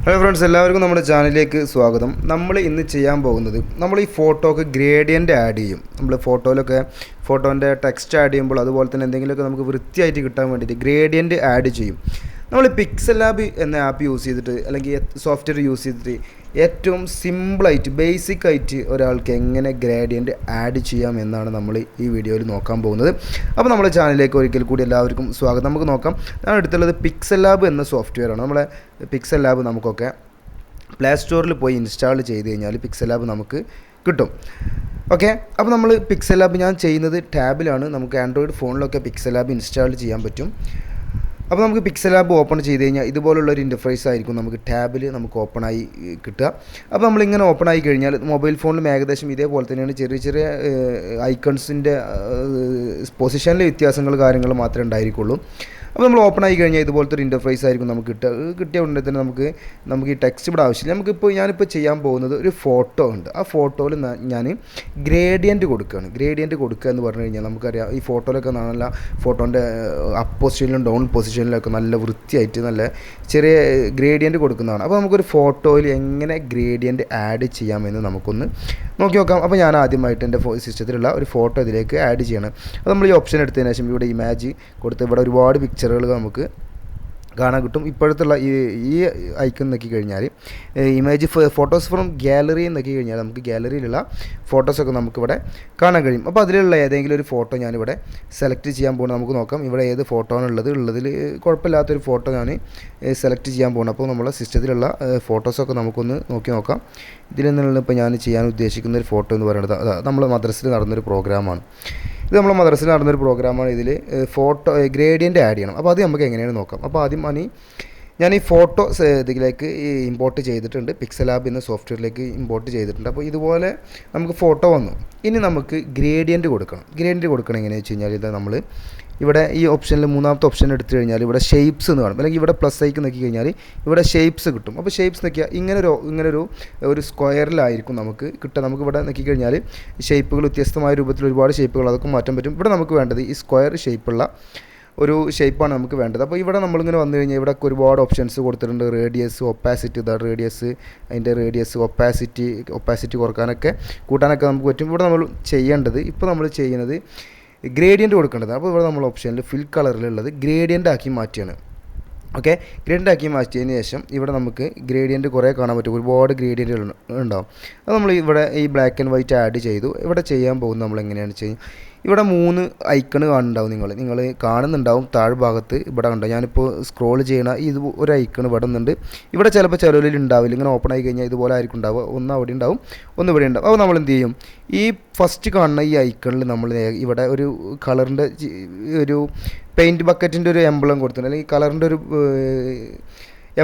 Hello friends, എല്ലാവർക്കും നമ്മുടെ ചാനലിലേക്ക് സ്വാഗതം. നമ്മൾ ഇന്ന് ചെയ്യാൻ പോകുന്നത്, നമ്മൾ ഈ ഫോട്ടോക്ക് ഗ്രേഡിയൻ്റ് ആഡ് ചെയ്യും. നമ്മൾ ഫോട്ടോൻ്റെ ടെക്സ്റ്റ് ആഡ് ചെയ്യുമ്പോൾ അതുപോലെ തന്നെ എന്തെങ്കിലുമൊക്കെ നമുക്ക് വൃത്തിയായിട്ട് കിട്ടാൻ വേണ്ടിയിട്ട് ഗ്രേഡിയൻ്റ് ആഡ് ചെയ്യും. നമ്മൾ പിക്സൽ ലാബ് എന്ന ആപ്പ് യൂസ് ചെയ്തിട്ട് അല്ലെങ്കിൽ സോഫ്റ്റ്വെയർ യൂസ് ചെയ്തിട്ട് ഏറ്റവും സിമ്പിളായിട്ട് ബേസിക്കായിട്ട് ഒരാൾക്ക് എങ്ങനെ ഗ്രേഡിയൻ്റ് ആഡ് ചെയ്യാം എന്നാണ് നമ്മൾ ഈ വീഡിയോയിൽ നോക്കാൻ പോകുന്നത്. അപ്പോൾ നമ്മുടെ ചാനലിലേക്ക് ഒരിക്കൽ കൂടി എല്ലാവർക്കും സ്വാഗതം. നമുക്ക് നോക്കാം. ഞാൻ എടുത്തുള്ളത് പിക്സൽ ലാബ് എന്ന സോഫ്റ്റ്വെയറാണ്. നമ്മളെ പിക്സൽ ലാബ് നമുക്കൊക്കെ പ്ലേ സ്റ്റോറിൽ പോയി ഇൻസ്റ്റാൾ ചെയ്ത് കഴിഞ്ഞാൽ പിക്സൽ ലാബ് നമുക്ക് കിട്ടും. ഓക്കെ, അപ്പോൾ നമ്മൾ പിക്സൽ ലാബ് ഞാൻ ചെയ്യുന്നത് ടാബിലാണ്. നമുക്ക് ആൻഡ്രോയിഡ് ഫോണിലൊക്കെ പിക്സൽ ലാബ് ഇൻസ്റ്റാൾ ചെയ്യാൻ പറ്റും. അപ്പോൾ നമുക്ക് പിക്സൽ ലാബ് ഓപ്പൺ ചെയ്ത് കഴിഞ്ഞാൽ ഇതുപോലുള്ളൊരു ഇൻ്റർഫേസ് ആയിരിക്കും നമുക്ക് ടാബിൽ നമുക്ക് ഓപ്പണായി കിട്ടുക. അപ്പോൾ നമ്മളിങ്ങനെ ഓപ്പൺ ആയി കഴിഞ്ഞാൽ മൊബൈൽ ഫോണിലും ഏകദേശം ഇതേപോലെ തന്നെയാണ്. ചെറിയ ചെറിയ ഐക്കൺസിൻ്റെ പൊസിഷനിലെ വ്യത്യാസങ്ങൾ കാര്യങ്ങൾ മാത്രമേ ഉണ്ടായിരിക്കുള്ളൂ. അപ്പോൾ നമ്മൾ ഓപ്പൺ ആയി കഴിഞ്ഞാൽ ഇതുപോലത്തെ ഒരു ഇൻ്റർഫേസ് ആയിരിക്കും നമുക്ക് കിട്ടിയ ഉടനെ തന്നെ നമുക്ക് ഈ ടെക്സ്റ്റ് ഇവിടെ ആവശ്യമില്ല. ഞാനിപ്പോൾ ചെയ്യാൻ പോകുന്നത് ഒരു ഫോട്ടോ ഉണ്ട്. ആ ഫോട്ടോയിൽ ഞാൻ ഗ്രേഡിയൻറ്റ് കൊടുക്കുകയാണ്. ഗ്രേഡിയൻറ്റ് കൊടുക്കുക എന്ന് പറഞ്ഞു കഴിഞ്ഞാൽ നമുക്കറിയാം, ഈ ഫോട്ടോയിലൊക്കെ നല്ല ഫോട്ടോൻ്റെ അപ്പ് പൊസിഷനിലും ഡൗൺ പൊസിഷനിലൊക്കെ നല്ല വൃത്തിയായിട്ട് നല്ല ചെറിയ ഗ്രേഡിയൻറ്റ് കൊടുക്കുന്നതാണ്. അപ്പോൾ നമുക്കൊരു ഫോട്ടോയിൽ എങ്ങനെ ഗ്രേഡിയൻറ്റ് ആഡ് ചെയ്യാമെന്ന് നമുക്കൊന്ന് നോക്കി നോക്കാം. അപ്പോൾ ഞാൻ ആദ്യമായിട്ട് എൻ്റെ സിസ്റ്റത്തിലുള്ള ഒരു ഫോട്ടോ ഇതിലേക്ക് ആഡ് ചെയ്യണം. അപ്പോൾ നമ്മൾ ഈ ഓപ്ഷൻ എടുത്തതിന് ശേഷം ഇവിടെ ഇമേജ് കൊടുത്ത് ഇവിടെ ഒരുപാട് പിക്ചറുകൾ നമുക്ക് കാണാൻ കിട്ടും. ഇപ്പോഴത്തുള്ള ഈ ഐക്കൺ നോക്കി കഴിഞ്ഞാൽ ഇമേജ് ഫോട്ടോസ് ഫ്രം ഗാലറി നോക്കി കഴിഞ്ഞാൽ നമുക്ക് ഗാലറിയിലുള്ള ഫോട്ടോസൊക്കെ നമുക്കിവിടെ കാണാൻ കഴിയും. അപ്പോൾ അതിലുള്ള ഏതെങ്കിലും ഒരു ഫോട്ടോ ഞാനിവിടെ സെലക്ട് ചെയ്യാൻ പോകുന്നത് നമുക്ക് നോക്കാം. ഇവിടെ ഏത് ഫോട്ടോ ആണുള്ളതിൽ കുഴപ്പമില്ലാത്തൊരു ഫോട്ടോ ഞാൻ സെലക്ട് ചെയ്യാൻ പോകുന്നത്. അപ്പോൾ നമ്മളെ സിസ്റ്റത്തിലുള്ള ഫോട്ടോസൊക്കെ നമുക്കൊന്ന് നോക്കി നോക്കാം. ഇതിൽ നിന്നുള്ള ഇപ്പോൾ ഞാൻ ചെയ്യാൻ ഉദ്ദേശിക്കുന്ന ഒരു ഫോട്ടോ എന്ന് പറയുന്നത് നമ്മൾ മദ്രസയിൽ നടന്നൊരു പ്രോഗ്രാമാണ്. ഇത് നമ്മൾ മദ്രസയിൽ നടന്നൊരു പ്രോഗ്രാമാണ്. ഇതിൽ ഫോട്ടോ ഗ്രേഡിയൻ്റ് ആഡ് ചെയ്യണം. അപ്പോൾ അത് നമുക്ക് എങ്ങനെയാണ് നോക്കാം. അപ്പോൾ ആദ്യം ഞാൻ ഈ ഫോട്ടോ ഇതിലേക്ക് ഇമ്പോർട്ട് ചെയ്തിട്ടുണ്ട്. പിക്സൽ ലാബ് എന്ന സോഫ്റ്റ്വെയറിലേക്ക് ഇമ്പോർട്ട് ചെയ്തിട്ടുണ്ട്. അപ്പോൾ ഇതുപോലെ നമുക്ക് ഫോട്ടോ വന്നു. ഇനി നമുക്ക് ഗ്രേഡിയൻ്റ് കൊടുക്കണം. ഗ്രേഡിയൻ്റ് കൊടുക്കണം എങ്ങനെയാണെന്ന് വെച്ച് കഴിഞ്ഞാൽ ഇത് നമ്മൾ ഇവിടെ ഈ ഓപ്ഷനിൽ മൂന്നാമത്തെ ഓപ്ഷൻ എടുത്തു കഴിഞ്ഞാൽ ഇവിടെ ഷേപ്സ് എന്ന് കാണും. അല്ലെങ്കിൽ ഇവിടെ പ്ലസ് ഐക്ക് നോക്കി കഴിഞ്ഞാൽ ഇവിടെ ഷേപ്സ് കിട്ടും. അപ്പോൾ ഷേപ്സ് നോക്കിയാൽ ഇങ്ങനൊരു സ്ക്വയറിലായിരിക്കും നമുക്ക് കിട്ടുക. നമുക്ക് ഇവിടെ നോക്കി കഴിഞ്ഞാൽ ഷേപ്പുകൾ വ്യത്യസ്തമായ രൂപത്തിൽ ഒരുപാട് ഷേപ്പുകൾ അതൊക്കെ മാറ്റാൻ പറ്റും. ഇവിടെ നമുക്ക് വേണ്ടത് ഈ സ്ക്വയർ ഷേപ്പുള്ള ഒരു ഷേപ്പാണ് നമുക്ക് വേണ്ടത്. അപ്പോൾ ഇവിടെ നമ്മളിങ്ങനെ വന്നു കഴിഞ്ഞാൽ ഇവിടെ ഒരുപാട് ഓപ്ഷൻസ് കൊടുത്തിട്ടുണ്ട്. റേഡിയസ്, ഒപ്പാസിറ്റി, അതിൻ്റെ റേഡിയസ്, ഒപ്പാസിറ്റി കുറക്കാനൊക്കെ കൂട്ടാനൊക്കെ നമുക്ക് പറ്റും. ഇവിടെ നമ്മൾ ചെയ്യുന്നത് ഗ്രേഡിയൻ്റ് കൊടുക്കേണ്ടത്. അപ്പോൾ ഇവിടെ നമ്മൾ ഓപ്ഷനിൽ ഫിൽ കളറിലുള്ളത് ഗ്രേഡിയൻ്റ് ആക്കി മാറ്റിയാണ്. ഓക്കെ, ഗ്രേഡിയൻ്റ് ആക്കി മാറ്റിയതിന് ശേഷം ഇവിടെ നമുക്ക് ഗ്രേഡിയൻ്റ് കുറേ കാണാൻ പറ്റും. ഒരുപാട് ഗ്രേഡിയൻ്റുകൾ ഉണ്ടാവും. അത് നമ്മൾ ഇവിടെ ഈ ബ്ലാക്ക് ആൻഡ് വൈറ്റ് ആഡ് ചെയ്തു. ഇവിടെ ചെയ്യാൻ പോകുന്നത് നമ്മൾ എങ്ങനെയാണ് ചെയ്യുന്നത്. ഇവിടെ 3 ഐക്കണ് കാണുന്നുണ്ടാവും. നിങ്ങൾ കാണുന്നുണ്ടാവും താഴ്ഭാഗത്ത്. ഇവിടെ ഉണ്ടോ, ഞാനിപ്പോൾ സ്ക്രോൾ ചെയ്യണ ഇത് ഒരു ഐക്കൺ ഇവിടെ നിന്നുണ്ട്. ഇവിടെ ചിലപ്പോൾ ചിലവിൽ ഉണ്ടാവില്ല. ഇങ്ങനെ ഓപ്പൺ ആയി കഴിഞ്ഞാൽ ഇതുപോലെ ആയിരിക്കും ഉണ്ടാവുക. ഒന്ന് അവിടെ ഉണ്ടാവും, ഒന്ന് ഇവിടെ ഉണ്ടാവും. അപ്പോൾ നമ്മൾ എന്ത് ചെയ്യും, ഈ ഫസ്റ്റ് കാണുന്ന ഈ ഐക്കണിൽ നമ്മൾ ഇവിടെ ഒരു കളറിൻ്റെ ഒരു പെയിൻറ്റ് ബക്കറ്റിൻ്റെ ഒരു എംബ്ലം കൊടുത്തിട്ടുണ്ട്, അല്ലെങ്കിൽ കളറിൻ്റെ ഒരു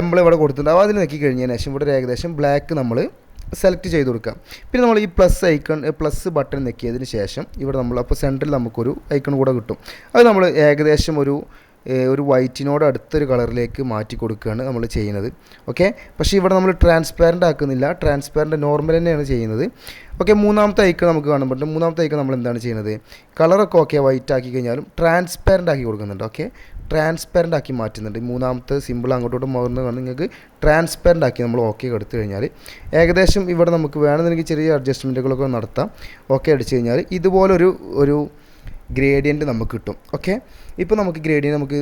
എംബ്ലം ഇവിടെ കൊടുത്തിട്ടുണ്ട്. അപ്പോൾ അതിൽ നോക്കി കഴിഞ്ഞതിന് ശേഷം ഇവിടെ ഏകദേശം ബ്ലാക്ക് നമ്മൾ സെലക്ട് ചെയ്ത് കൊടുക്കാം. പിന്നെ നമ്മൾ ഈ പ്ലസ് ബട്ടൺ നെക്കിയതിന് ശേഷം ഇവിടെ അപ്പോൾ സെൻറ്ററിൽ നമുക്കൊരു ഐക്കൺ കൂടെ കിട്ടും. അത് നമ്മൾ ഏകദേശം ഒരു വൈറ്റിനോട് അടുത്തൊരു കളറിലേക്ക് മാറ്റി കൊടുക്കുകയാണ് നമ്മൾ ചെയ്യുന്നത്. ഓക്കെ, പക്ഷേ ഇവിടെ നമ്മൾ ട്രാൻസ്പാരൻ്റ് ആക്കുന്നില്ല. ട്രാൻസ്പാരൻ്റ് നോർമൽ തന്നെയാണ് ചെയ്യുന്നത്. ഓക്കെ, മൂന്നാമത്തെ ഐക്കൺ നമുക്ക് കാണാൻ പറ്റും. മൂന്നാമത്തെ ഐക്കൺ നമ്മൾ എന്താണ് ചെയ്യുന്നത്, കളറൊക്കെ ഓക്കെ വൈറ്റ് ആക്കി കഴിഞ്ഞാലും ട്രാൻസ്പാരൻ്റ് ആക്കി കൊടുക്കുന്നുണ്ട്. ഓക്കെ, ട്രാൻസ്പാരൻ്റ് ആക്കി മാറ്റുന്നുണ്ട്. മൂന്നാമത്തെ സിമ്പിൾ അങ്ങോട്ടോട്ടും മാറുന്നതാണ്. നിങ്ങൾക്ക് ട്രാൻസ്പാരൻ്റ് ആക്കി നമ്മൾ ഓക്കെ എടുത്തു കഴിഞ്ഞാൽ ഏകദേശം ഇവിടെ നമുക്ക് വേണമെന്നെങ്കിൽ ചെറിയ അഡ്ജസ്റ്റ്മെൻറ്റുകളൊക്കെ നടത്താം. ഓക്കെ അടിച്ചു കഴിഞ്ഞാൽ ഇതുപോലൊരു ഗ്രേഡിയൻറ്റ് നമുക്ക് കിട്ടും. ഓക്കെ, ഇപ്പോൾ നമുക്ക് ഗ്രേഡിയൻറ്റ് നമുക്ക്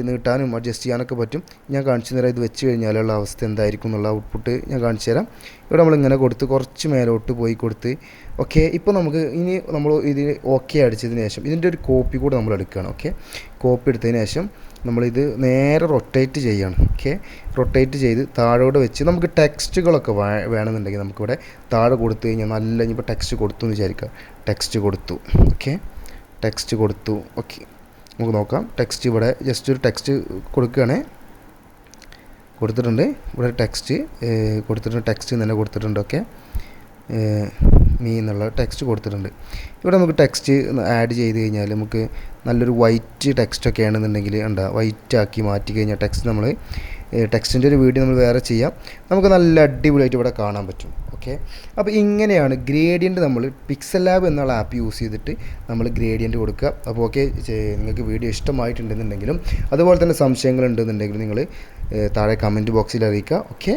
നീട്ടാനും അഡ്ജസ്റ്റ് ചെയ്യാനൊക്കെ പറ്റും. ഞാൻ കാണിച്ചു തരാം. ഇത് വെച്ച് കഴിഞ്ഞാലുള്ള അവസ്ഥ എന്തായിരിക്കും എന്നുള്ള ഔട്ട്പുട്ട് ഞാൻ കാണിച്ചു തരാം. ഇവിടെ നമ്മളിങ്ങനെ കൊടുത്ത് കുറച്ച് മേലോട്ട് പോയി കൊടുത്ത് ഓക്കെ. ഇപ്പോൾ നമ്മൾ ഇതിൽ ഓക്കെ അടിച്ചതിന് ശേഷം ഇതിൻ്റെ ഒരു കോപ്പി കൂടെ നമ്മൾ എടുക്കുകയാണ്. ഓക്കെ, കോപ്പി എടുത്തതിന് ശേഷം നമ്മളിത് നേരെ റൊട്ടേറ്റ് ചെയ്യുകയാണ്. ഓക്കെ, റൊട്ടേറ്റ് ചെയ്ത് താഴോട്ട് വെച്ച് നമുക്ക് ടെക്സ്റ്റുകളൊക്കെ വേണമെന്നുണ്ടെങ്കിൽ നമുക്കിവിടെ താഴെ കൊടുത്തു കഴിഞ്ഞാൽ ഇപ്പോൾ ടെക്സ്റ്റ് കൊടുത്തു എന്ന് വിചാരിക്കുക. ടെക്സ്റ്റ് കൊടുത്തു. ഓക്കെ, നമുക്ക് നോക്കാം. ടെക്സ്റ്റ് ഇവിടെ ജസ്റ്റ് ഒരു ടെക്സ്റ്റ് കൊടുത്തിട്ടുണ്ട്. ഇവിടെ ടെക്സ്റ്റ് തന്നെ കൊടുത്തിട്ടുണ്ട്. ഓക്കെ, മീ എന്നുള്ള ടെക്സ്റ്റ് കൊടുത്തിട്ടുണ്ട്. ഇവിടെ നമുക്ക് ടെക്സ്റ്റ് ആഡ് ചെയ്ത് കഴിഞ്ഞാൽ നമുക്ക് നല്ലൊരു വൈറ്റ് ടെക്സ്റ്റൊക്കെ ആണെന്നുണ്ടെങ്കിൽ വൈറ്റ് ആക്കി മാറ്റി കഴിഞ്ഞാൽ ടെക്സ്റ്റിൻ്റെ ഒരു വീഡിയോ നമ്മൾ വേറെ ചെയ്യാം. നമുക്ക് നല്ല അടിപൊളിയായിട്ട് ഇവിടെ കാണാൻ പറ്റും. ഓക്കെ, അപ്പോൾ ഇങ്ങനെയാണ് ഗ്രേഡിയൻറ്റ് നമ്മൾ പിക്സൽ ലാബ് എന്നുള്ള ആപ്പ് യൂസ് ചെയ്തിട്ട് നമ്മൾ ഗ്രേഡിയൻറ്റ് കൊടുക്കുക. അപ്പോൾ ഓക്കെ, നിങ്ങൾക്ക് വീഡിയോ ഇഷ്ടമായിട്ടുണ്ടെന്നുണ്ടെങ്കിലും അതുപോലെ തന്നെ സംശയങ്ങളുണ്ടെന്നുണ്ടെങ്കിലും നിങ്ങൾ താഴെ കമൻറ്റ് ബോക്സിൽ അറിയിക്കുക. ഓക്കെ.